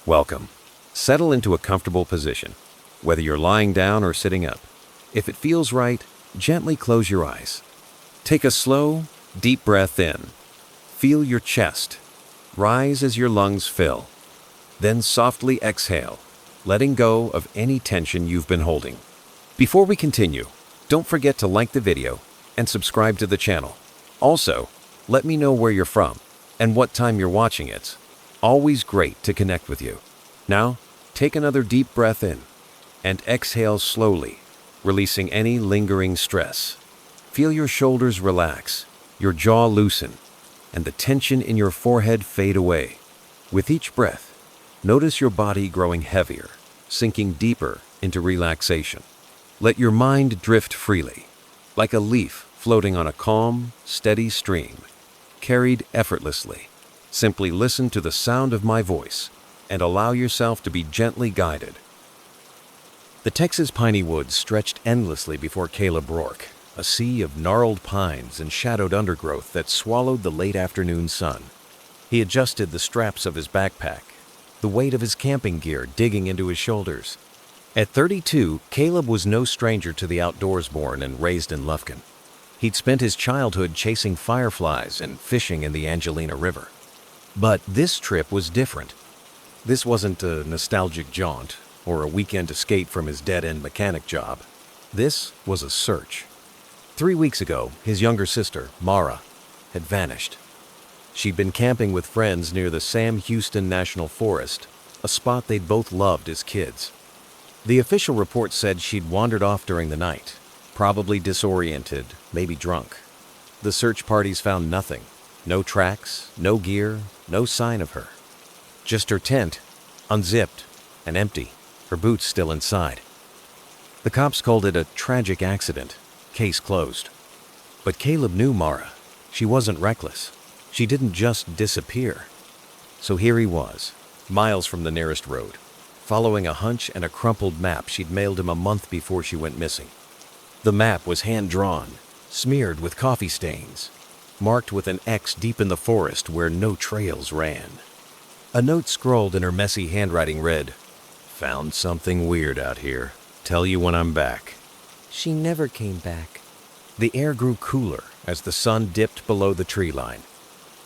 Welcome. Settle into a comfortable position, whether you're lying down or sitting up. If it feels right, gently close your eyes. Take a slow, deep breath in. Feel your chest rise as your lungs fill. Then softly exhale, letting go of any tension you've been holding. Before we continue, don't forget to like the video and subscribe to the channel. Also, let me know where you're from and what time you're watching it. Always great to connect with you. Now, take another deep breath in and exhale slowly, releasing any lingering stress. Feel your shoulders relax, your jaw loosen, and the tension in your forehead fade away. With each breath, notice your body growing heavier, sinking deeper into relaxation. Let your mind drift freely, like a leaf floating on a calm, steady stream, carried effortlessly. Simply listen to the sound of my voice and allow yourself to be gently guided. The Texas piney woods stretched endlessly before Caleb Rourke, a sea of gnarled pines and shadowed undergrowth that swallowed the late afternoon sun. He adjusted the straps of his backpack, the weight of his camping gear digging into his shoulders. At 32, Caleb was no stranger to the outdoors, born and raised in Lufkin. He'd spent his childhood chasing fireflies and fishing in the Angelina River. But this trip was different. This wasn't a nostalgic jaunt or a weekend escape from his dead-end mechanic job. This was a search. 3 weeks ago, his younger sister, Mara, had vanished. She'd been camping with friends near the Sam Houston National Forest, a spot they'd both loved as kids. The official report said she'd wandered off during the night, probably disoriented, maybe drunk. The search parties found nothing. No tracks, no gear, no sign of her. Just her tent, unzipped and empty, her boots still inside. The cops called it a tragic accident, case closed. But Caleb knew Mara. She wasn't reckless. She didn't just disappear. So here he was, miles from the nearest road, following a hunch and a crumpled map she'd mailed him a month before she went missing. The map was hand-drawn, smeared with coffee stains, marked with an X deep in the forest where no trails ran. A note scrawled in her messy handwriting read, "Found something weird out here. Tell you when I'm back." She never came back. The air grew cooler as the sun dipped below the tree line,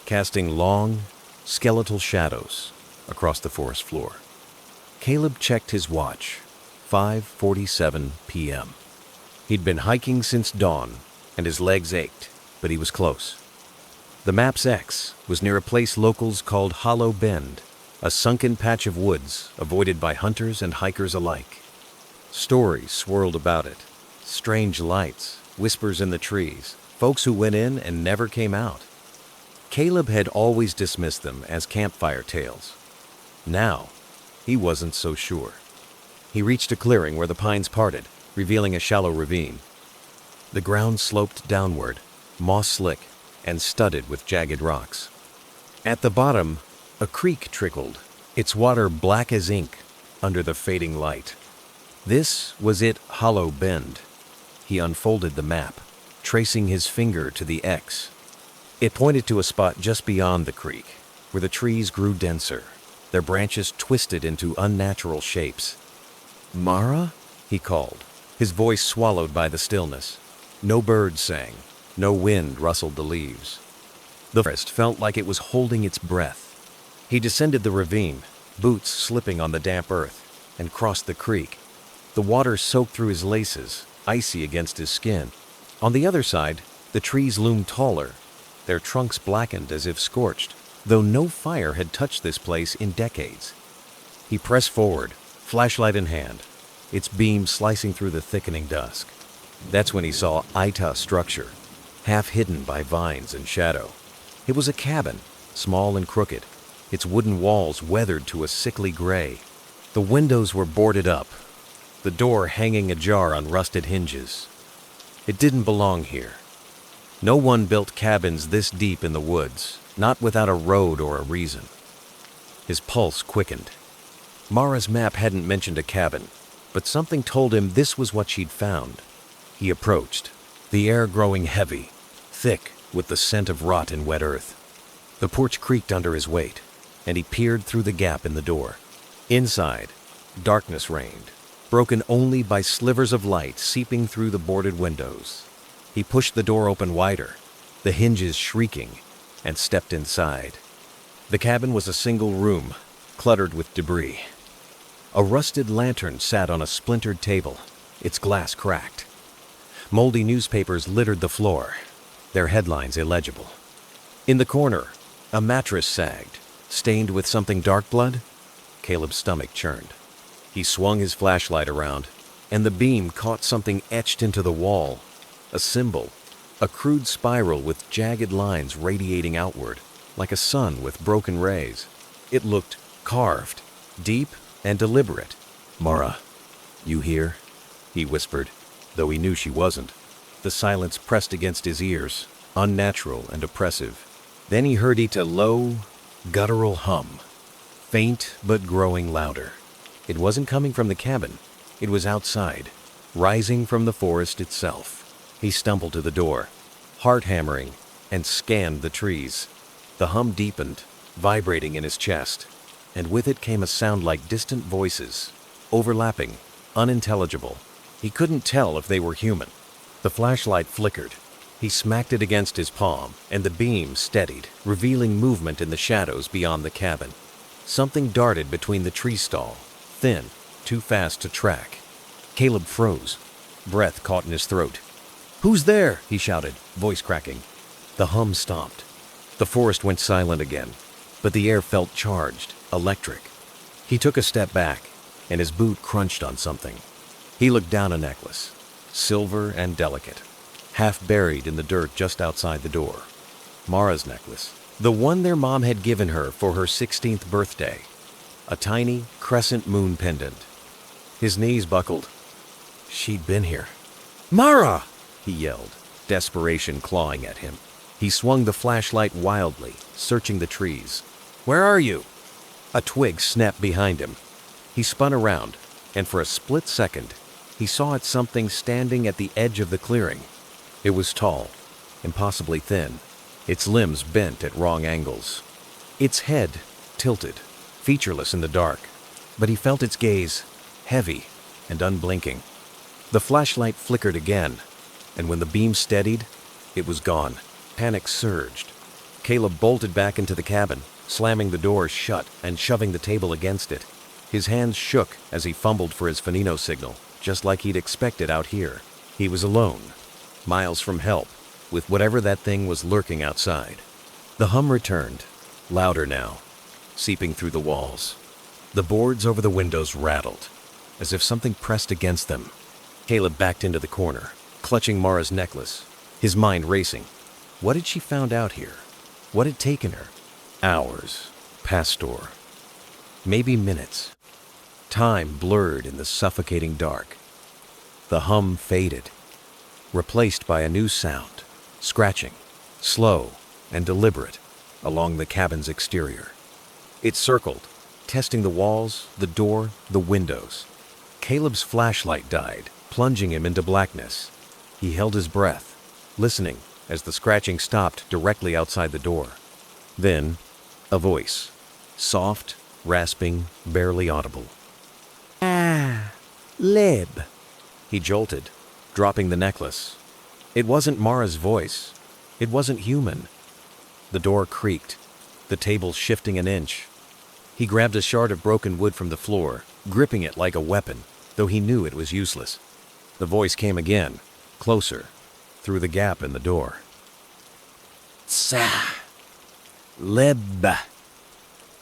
casting long, skeletal shadows across the forest floor. Caleb checked his watch, 5:47 p.m. He'd been hiking since dawn, and his legs ached, but he was close. The map's X was near a place locals called Hollow Bend, a sunken patch of woods avoided by hunters and hikers alike. Stories swirled about it, strange lights, whispers in the trees, folks who went in and never came out. Caleb had always dismissed them as campfire tales. Now, he wasn't so sure. He reached a clearing where the pines parted, revealing a shallow ravine. The ground sloped downward, moss-slick and studded with jagged rocks. At the bottom, a creek trickled, its water black as ink under the fading light. This was it, Hollow Bend. He unfolded the map, tracing his finger to the X. It pointed to a spot just beyond the creek, where the trees grew denser, their branches twisted into unnatural shapes. "Mara?" he called, his voice swallowed by the stillness. No birds sang, no wind rustled the leaves. The forest felt like it was holding its breath. He descended the ravine, boots slipping on the damp earth, and crossed the creek. The water soaked through his laces, icy against his skin. On the other side, the trees loomed taller, their trunks blackened as if scorched, though no fire had touched this place in decades. He pressed forward, flashlight in hand, its beam slicing through the thickening dusk. That's when he saw Ita's structure, half hidden by vines and shadow. It was a cabin, small and crooked, its wooden walls weathered to a sickly gray. The windows were boarded up, the door hanging ajar on rusted hinges. It didn't belong here. No one built cabins this deep in the woods, not without a road or a reason. His pulse quickened. Mara's map hadn't mentioned a cabin, but something told him this was what she'd found. He approached, the air growing heavy, thick with the scent of rot and wet earth. The porch creaked under his weight, and he peered through the gap in the door. Inside, darkness reigned, broken only by slivers of light seeping through the boarded windows. He pushed the door open wider, the hinges shrieking, and stepped inside. The cabin was a single room, cluttered with debris. A rusted lantern sat on a splintered table, its glass cracked. Moldy newspapers littered the floor, their headlines illegible. In the corner, a mattress sagged, stained with something dark blood. Caleb's stomach churned. He swung his flashlight around, and the beam caught something etched into the wall. A symbol, a crude spiral with jagged lines radiating outward, like a sun with broken rays. It looked carved, deep and deliberate. "Mara, you hear?" he whispered, though he knew she wasn't. The silence pressed against his ears, unnatural and oppressive. Then he heard a low, guttural hum, faint but growing louder. It wasn't coming from the cabin. It was outside, rising from the forest itself. He stumbled to the door, heart hammering, and scanned the trees. The hum deepened, vibrating in his chest, and with it came a sound like distant voices, overlapping, unintelligible. He couldn't tell if they were human. The flashlight flickered. He smacked it against his palm, and the beam steadied, revealing movement in the shadows beyond the cabin. Something darted between the tree stall, thin, too fast to track. Caleb froze. Breath caught in his throat. "Who's there?" he shouted, voice cracking. The hum stopped. The forest went silent again, but the air felt charged, electric. He took a step back, and his boot crunched on something. He looked down a necklace, silver and delicate, half buried in the dirt just outside the door. Mara's necklace, the one their mom had given her for her 16th birthday. A tiny crescent moon pendant. His knees buckled. She'd been here. "Mara!" he yelled, desperation clawing at him. He swung the flashlight wildly, searching the trees. "Where are you?" A twig snapped behind him. He spun around, and for a split second, he saw it something standing at the edge of the clearing. It was tall, impossibly thin, its limbs bent at wrong angles. Its head tilted, featureless in the dark, but he felt its gaze, heavy and unblinking. The flashlight flickered again, and when the beam steadied, it was gone. Panic surged. Caleb bolted back into the cabin, slamming the door shut and shoving the table against it. His hands shook as he fumbled for his Fanino signal, just like he'd expected out here. He was alone, miles from help, with whatever that thing was lurking outside. The hum returned, louder now, seeping through the walls. The boards over the windows rattled, as if something pressed against them. Caleb backed into the corner, clutching Mara's necklace, his mind racing. What had she found out here? What had taken her? Hours, pastor, maybe minutes. Time blurred in the suffocating dark. The hum faded, replaced by a new sound, scratching, slow and deliberate, along the cabin's exterior. It circled, testing the walls, the door, the windows. Caleb's flashlight died, plunging him into blackness. He held his breath, listening as the scratching stopped directly outside the door. Then, a voice, soft, rasping, barely audible. "Ah, Lib." He jolted, dropping the necklace. It wasn't Mara's voice. It wasn't human. The door creaked, the table shifting an inch. He grabbed a shard of broken wood from the floor, gripping it like a weapon, though he knew it was useless. The voice came again, closer, through the gap in the door. "Tsa, Lib.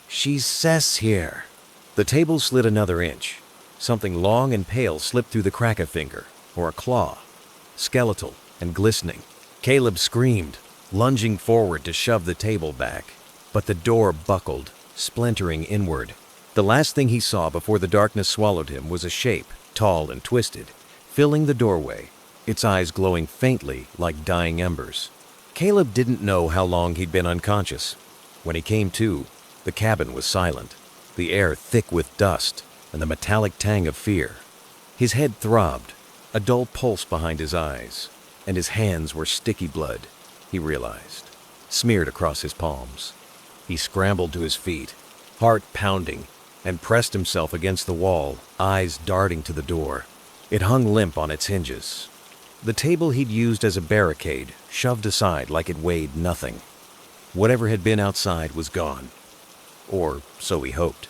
She says here." The table slid another inch. Something long and pale slipped through the crack of a finger, or a claw, skeletal and glistening. Caleb screamed, lunging forward to shove the table back, but the door buckled, splintering inward. The last thing he saw before the darkness swallowed him was a shape, tall and twisted, filling the doorway, its eyes glowing faintly like dying embers. Caleb didn't know how long he'd been unconscious. When he came to, the cabin was silent, the air thick with dust and the metallic tang of fear. His head throbbed, a dull pulse behind his eyes, and his hands were sticky blood, he realized, smeared across his palms. He scrambled to his feet, heart pounding, and pressed himself against the wall, eyes darting to the door. It hung limp on its hinges. The table he'd used as a barricade, shoved aside like it weighed nothing. Whatever had been outside was gone. Or so he hoped.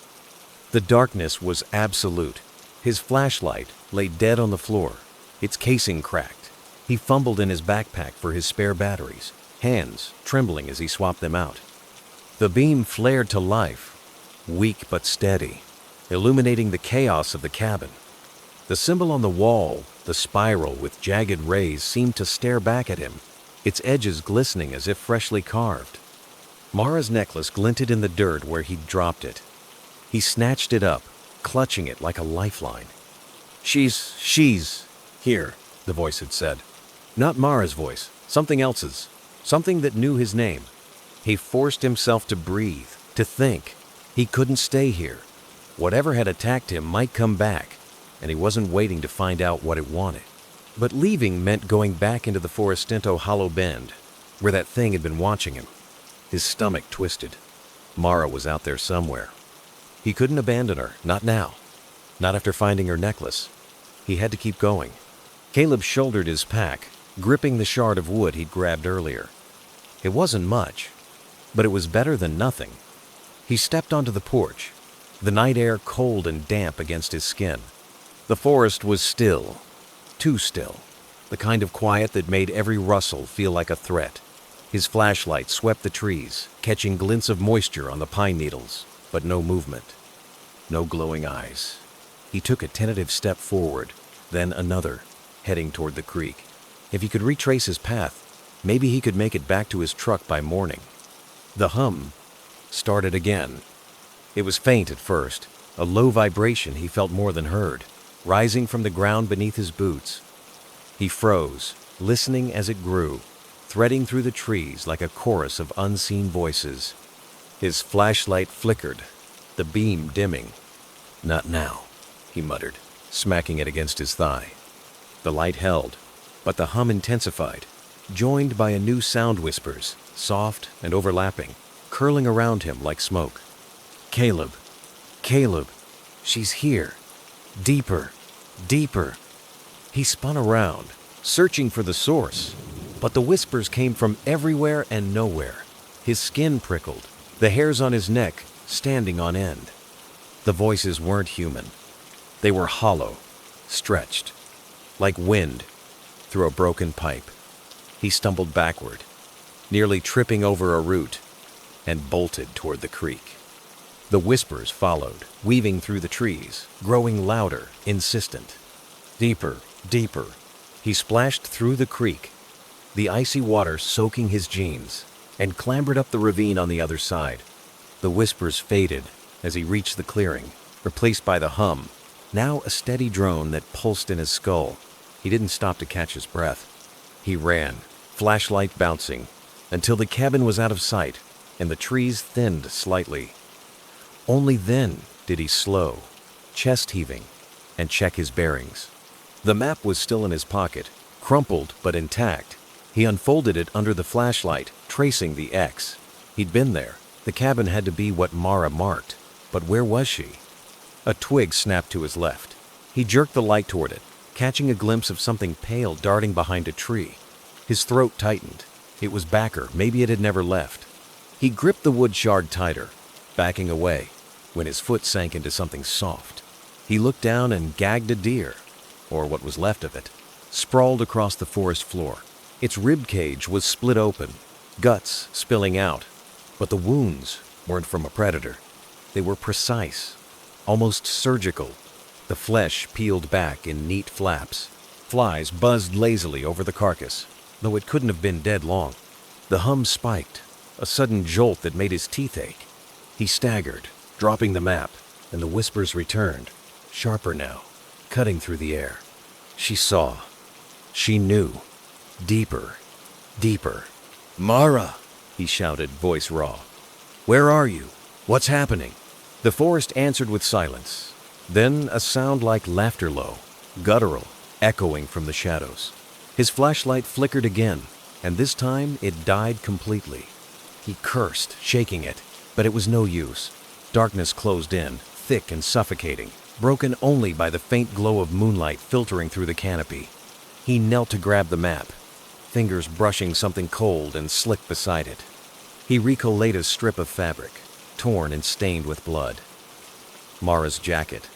The darkness was absolute. His flashlight lay dead on the floor, its casing cracked. He fumbled in his backpack for his spare batteries, hands trembling as he swapped them out. The beam flared to life, weak but steady, illuminating the chaos of the cabin. The symbol on the wall, the spiral with jagged rays, seemed to stare back at him, its edges glistening as if freshly carved. Mara's necklace glinted in the dirt where he'd dropped it. He snatched it up, clutching it like a lifeline. She's here, the voice had said. Not Mara's voice, something else's, something that knew his name. He forced himself to breathe, to think. He couldn't stay here. Whatever had attacked him might come back, and he wasn't waiting to find out what it wanted. But leaving meant going back into the Forestinto Hollow Bend, where that thing had been watching him. His stomach twisted. Mara was out there somewhere. He couldn't abandon her, not now. Not after finding her necklace. He had to keep going. Caleb shouldered his pack, gripping the shard of wood he'd grabbed earlier. It wasn't much, but it was better than nothing. He stepped onto the porch, the night air cold and damp against his skin. The forest was still, too still, the kind of quiet that made every rustle feel like a threat. His flashlight swept the trees, catching glints of moisture on the pine needles, but no movement, no glowing eyes. He took a tentative step forward, then another, heading toward the creek. If he could retrace his path, maybe he could make it back to his truck by morning. The hum started again. It was faint at first, a low vibration he felt more than heard, rising from the ground beneath his boots. He froze, listening as it grew, threading through the trees like a chorus of unseen voices. His flashlight flickered, the beam dimming. Not now, he muttered, smacking it against his thigh. The light held, but the hum intensified, joined by a new sound whispers, soft and overlapping, curling around him like smoke. Caleb, she's here. Deeper, deeper. He spun around, searching for the source, but the whispers came from everywhere and nowhere. His skin prickled, the hairs on his neck standing on end. The voices weren't human. They were hollow, stretched, like wind through a broken pipe. He stumbled backward, nearly tripping over a root, and bolted toward the creek. The whispers followed, weaving through the trees, growing louder, insistent. Deeper, deeper. He splashed through the creek, the icy water soaking his jeans, and clambered up the ravine on the other side. The whispers faded as he reached the clearing, replaced by the hum, now a steady drone that pulsed in his skull. He didn't stop to catch his breath. He ran, flashlight bouncing, until the cabin was out of sight and the trees thinned slightly. Only then did he slow, chest heaving, and check his bearings. The map was still in his pocket, crumpled but intact. He unfolded it under the flashlight, tracing the X. He'd been there. The cabin had to be what Mara marked. But where was she? A twig snapped to his left. He jerked the light toward it, catching a glimpse of something pale darting behind a tree. His throat tightened. It was backer. Maybe it had never left. He gripped the wood shard tighter, backing away, when his foot sank into something soft. He looked down and gagged a deer, or what was left of it, sprawled across the forest floor. Its rib cage was split open, guts spilling out, but the wounds weren't from a predator. They were precise, almost surgical. The flesh peeled back in neat flaps. Flies buzzed lazily over the carcass, though it couldn't have been dead long. The hum spiked, a sudden jolt that made his teeth ache. He staggered, dropping the map, and the whispers returned, sharper now, cutting through the air. She saw. She knew. Deeper, deeper. "Mara!" he shouted, voice raw. "Where are you? What's happening?" The forest answered with silence. Then a sound like laughter low, guttural, echoing from the shadows. His flashlight flickered again, and this time it died completely. He cursed, shaking it, but it was no use. Darkness closed in, thick and suffocating, broken only by the faint glow of moonlight filtering through the canopy. He knelt to grab the map, fingers brushing something cold and slick beside it. He recollated a strip of fabric, torn and stained with blood. Mara's jacket.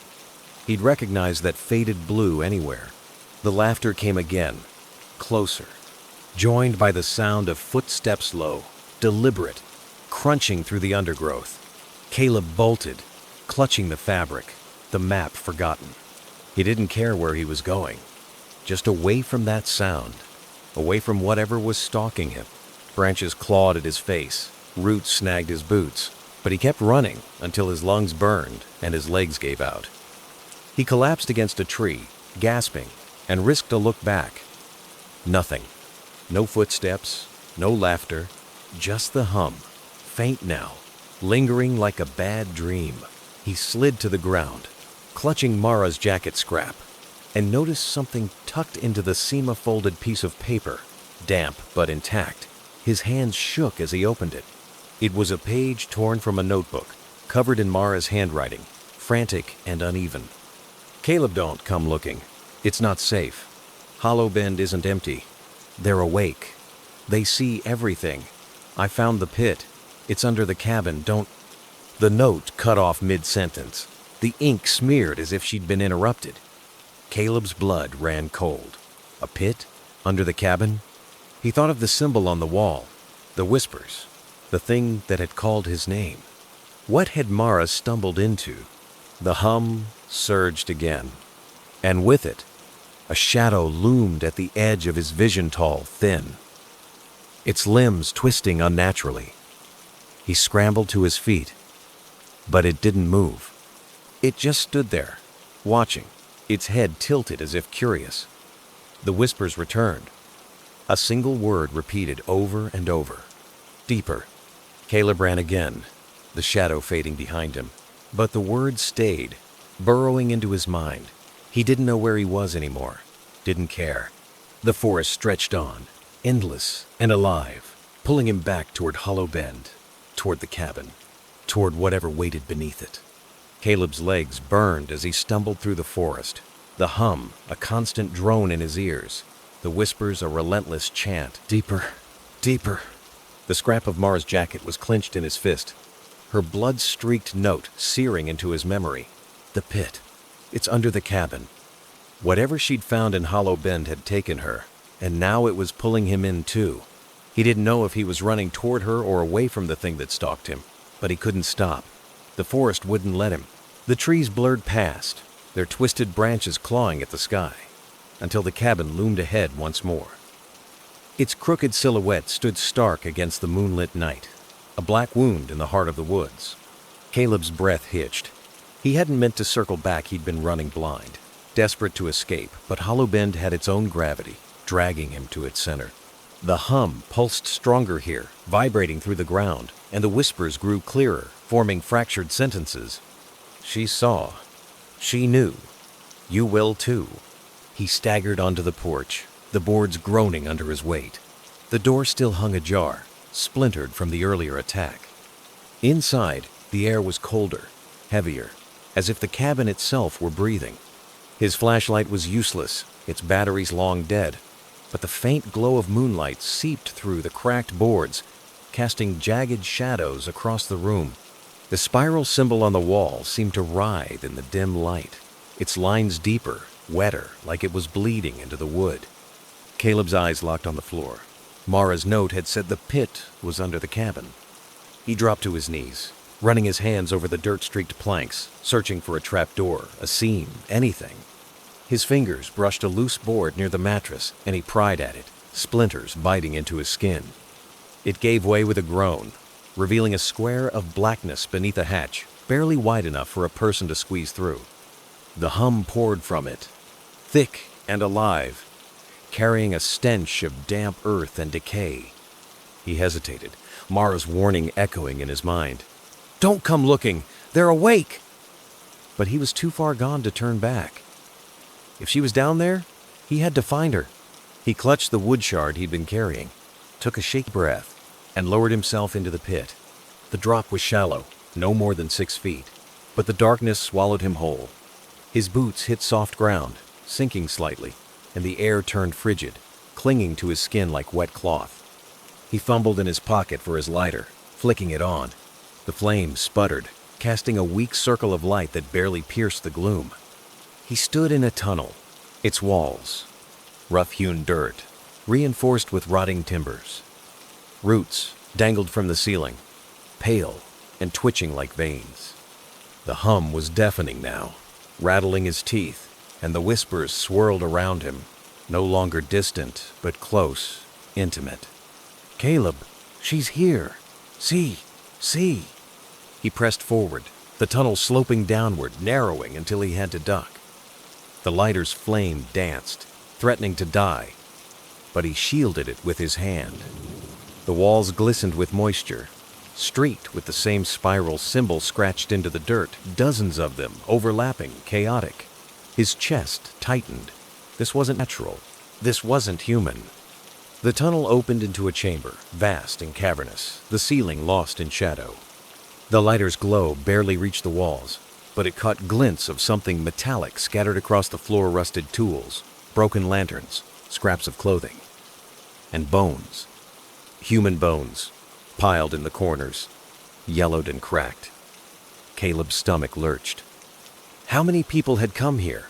He'd recognize that faded blue anywhere. The laughter came again, closer, joined by the sound of footsteps low, deliberate, crunching through the undergrowth. Caleb bolted, clutching the fabric, the map forgotten. He didn't care where he was going, just away from that sound, away from whatever was stalking him. Branches clawed at his face, roots snagged his boots, but he kept running until his lungs burned and his legs gave out. He collapsed against a tree, gasping, and risked a look back. Nothing. No footsteps, no laughter, just the hum, faint now, lingering like a bad dream. He slid to the ground, clutching Mara's jacket scrap, and noticed something tucked into the seam-folded piece of paper, damp but intact. His hands shook as he opened it. It was a page torn from a notebook, covered in Mara's handwriting, frantic and uneven. Caleb, don't come looking. It's not safe. Hollow Bend isn't empty. They're awake. They see everything. I found the pit. It's under the cabin. Don't... The note cut off mid-sentence. The ink smeared as if she'd been interrupted. Caleb's blood ran cold. A pit? Under the cabin? He thought of the symbol on the wall, the whispers, the thing that had called his name. What had Mara stumbled into? The hum surged again, and with it, a shadow loomed at the edge of his vision, tall, thin, its limbs twisting unnaturally. He scrambled to his feet, but it didn't move. It just stood there, watching, its head tilted as if curious. The whispers returned. A single word repeated over and over. Deeper. Caleb ran again, the shadow fading behind him. But the words stayed, burrowing into his mind. He didn't know where he was anymore. Didn't care. The forest stretched on, endless and alive, pulling him back toward Hollow Bend, toward the cabin, toward whatever waited beneath it. Caleb's legs burned as he stumbled through the forest. The hum, a constant drone in his ears. The whispers, a relentless chant. Deeper, deeper. The scrap of Mara's jacket was clenched in his fist, her blood-streaked note searing into his memory. The pit. It's under the cabin. Whatever she'd found in Hollow Bend had taken her, and now it was pulling him in too. He didn't know if he was running toward her or away from the thing that stalked him, but he couldn't stop. The forest wouldn't let him. The trees blurred past, their twisted branches clawing at the sky, until the cabin loomed ahead once more. Its crooked silhouette stood stark against the moonlit night, a black wound in the heart of the woods. Caleb's breath hitched. He hadn't meant to circle back. He'd been running blind, desperate to escape, but Hollow Bend had its own gravity, dragging him to its center. The hum pulsed stronger here, vibrating through the ground, and the whispers grew clearer, forming fractured sentences. She saw. She knew. You will too. He staggered onto the porch, the boards groaning under his weight. The door still hung ajar, splintered from the earlier attack. Inside, the air was colder, heavier, as if the cabin itself were breathing. His flashlight was useless, its batteries long dead, but the faint glow of moonlight seeped through the cracked boards, casting jagged shadows across the room. The spiral symbol on the wall seemed to writhe in the dim light, its lines deeper, wetter, like it was bleeding into the wood. Caleb's eyes locked on the floor. Mara's note had said the pit was under the cabin. He dropped to his knees, running his hands over the dirt-streaked planks, searching for a trapdoor, a seam, anything. His fingers brushed a loose board near the mattress, and he pried at it, splinters biting into his skin. It gave way with a groan, revealing a square of blackness beneath a hatch, barely wide enough for a person to squeeze through. The hum poured from it, thick and alive, carrying a stench of damp earth and decay. He hesitated, Mara's warning echoing in his mind. "Don't come looking! They're awake!" But he was too far gone to turn back. If she was down there, he had to find her. He clutched the wood shard he'd been carrying, took a shaky breath, and lowered himself into the pit. The drop was shallow, no more than 6 feet, but the darkness swallowed him whole. His boots hit soft ground, sinking slightly, and the air turned frigid, clinging to his skin like wet cloth. He fumbled in his pocket for his lighter, flicking it on. The flame sputtered, casting a weak circle of light that barely pierced the gloom. He stood in a tunnel, its walls, rough-hewn dirt, reinforced with rotting timbers. Roots dangled from the ceiling, pale and twitching like veins. The hum was deafening now, rattling his teeth, and the whispers swirled around him, no longer distant, but close, intimate. "Caleb, she's here. See, see." He pressed forward, the tunnel sloping downward, narrowing until he had to duck. The lighter's flame danced, threatening to die, but he shielded it with his hand. The walls glistened with moisture, streaked with the same spiral symbol scratched into the dirt, dozens of them, overlapping, chaotic. His chest tightened. This wasn't natural. This wasn't human. The tunnel opened into a chamber, vast and cavernous, the ceiling lost in shadow. The lighter's glow barely reached the walls, but it caught glints of something metallic scattered across the floor-rusted tools, broken lanterns, scraps of clothing, and bones. Human bones, piled in the corners, yellowed and cracked. Caleb's stomach lurched. How many people had come here?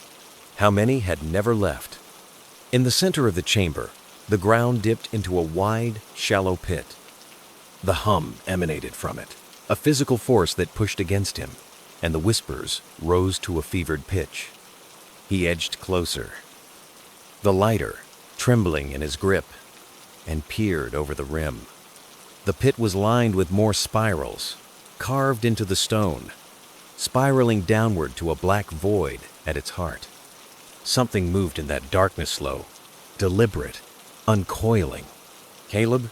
How many had never left? In the center of the chamber, the ground dipped into a wide, shallow pit. The hum emanated from it, a physical force that pushed against him, and the whispers rose to a fevered pitch. He edged closer, the lighter trembling in his grip, and peered over the rim. The pit was lined with more spirals, carved into the stone, spiraling downward to a black void at its heart. Something moved in that darkness slow, deliberate, uncoiling. "Caleb?"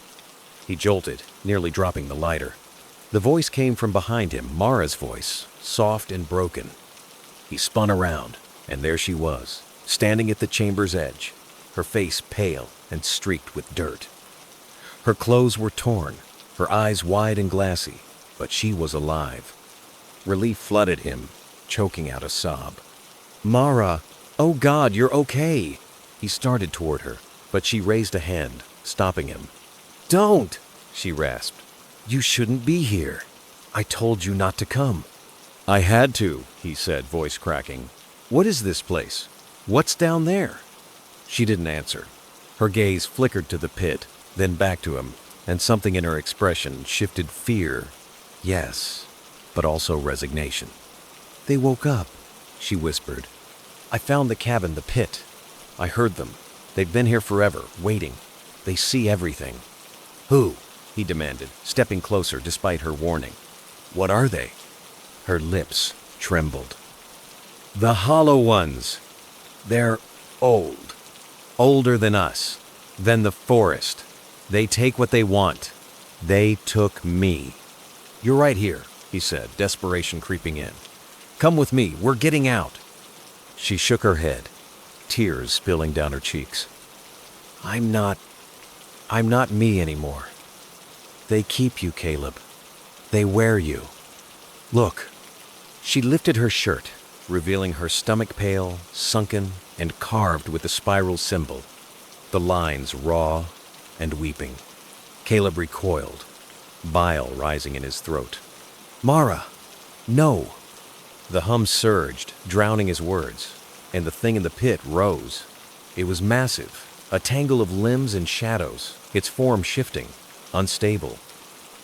He jolted, nearly dropping the lighter. The voice came from behind him, Mara's voice, soft and broken. He spun around, and there she was, standing at the chamber's edge, her face pale and streaked with dirt. Her clothes were torn, her eyes wide and glassy, but she was alive. Relief flooded him, choking out a sob. "Mara, oh God, you're okay!" He started toward her, but she raised a hand, stopping him. "Don't!" she rasped. "You shouldn't be here. I told you not to come." "I had to," he said, voice cracking. "What is this place? What's down there?" She didn't answer. Her gaze flickered to the pit, then back to him, and something in her expression shifted fear, yes, but also resignation. "They woke up," she whispered. "I found the cabin, the pit. I heard them. They've been here forever, waiting. They see everything." "Who?" he demanded, stepping closer despite her warning. "What are they?" Her lips trembled. "The Hollow Ones. They're old. Older than us, than the forest. They take what they want. They took me." "You're right here," he said, desperation creeping in. "Come with me. We're getting out." She shook her head, tears spilling down her cheeks. I'm not me anymore. They keep you, Caleb. They wear you. Look." She lifted her shirt, revealing her stomach pale, sunken, and carved with the spiral symbol, the lines raw and weeping. Caleb recoiled, bile rising in his throat. "Mara, no!" The hum surged, drowning his words, and the thing in the pit rose. It was massive, a tangle of limbs and shadows, its form shifting, unstable.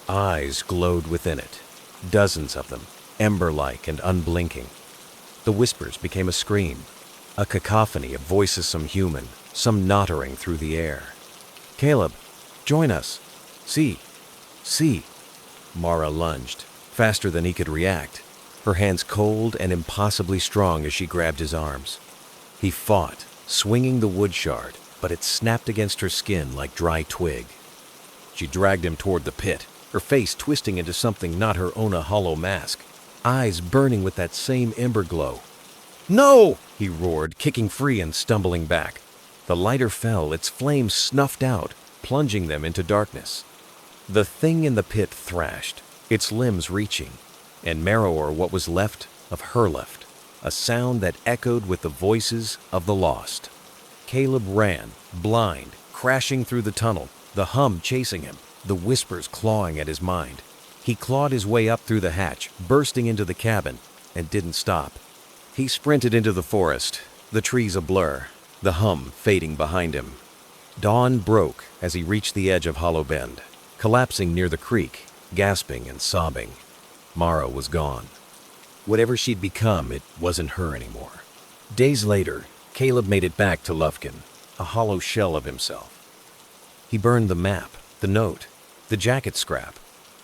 Eyes glowed within it, dozens of them, ember-like and unblinking. The whispers became a scream, a cacophony of voices, some human, some nattering through the air. "Caleb, join us. See. Mara lunged, faster than he could react, her hands cold and impossibly strong as she grabbed his arms. He fought, swinging the wood shard, but it snapped against her skin like dry twig. She dragged him toward the pit, her face twisting into something not her own, a hollow mask, eyes burning with that same ember glow. "No!" he roared, kicking free and stumbling back. The lighter fell, its flames snuffed out, plunging them into darkness. The thing in the pit thrashed, its limbs reaching, and marrow, or what was left, of Herlift, a sound that echoed with the voices of the lost. Caleb ran, blind, crashing through the tunnel, the hum chasing him, the whispers clawing at his mind. He clawed his way up through the hatch, bursting into the cabin, and didn't stop. He sprinted into the forest, the trees a blur, the hum fading behind him. Dawn broke as he reached the edge of Hollow Bend, collapsing near the creek, gasping and sobbing. Mara was gone. Whatever she'd become, it wasn't her anymore. Days later, Caleb made it back to Lufkin, a hollow shell of himself. He burned the map, the note, the jacket scrap,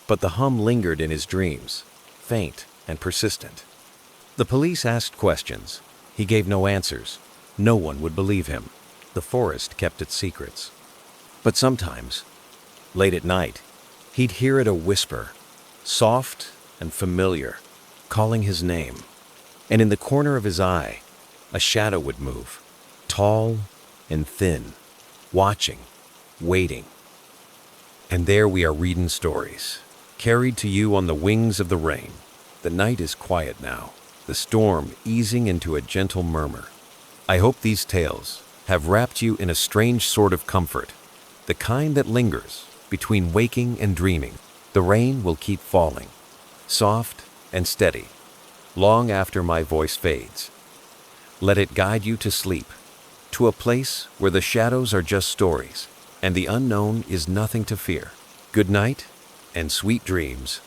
but the hum lingered in his dreams, faint and persistent. The police asked questions. He gave no answers. No one would believe him. The forest kept its secrets. But sometimes, late at night, he'd hear it a whisper, soft and familiar, calling his name. And in the corner of his eye, a shadow would move, tall and thin, watching, waiting. And there we are reading stories, carried to you on the wings of the rain. The night is quiet now, the storm easing into a gentle murmur. I hope these tales have wrapped you in a strange sort of comfort, the kind that lingers between waking and dreaming. The rain will keep falling, soft and steady, long after my voice fades. Let it guide you to sleep, to a place where the shadows are just stories, and the unknown is nothing to fear. Good night and sweet dreams.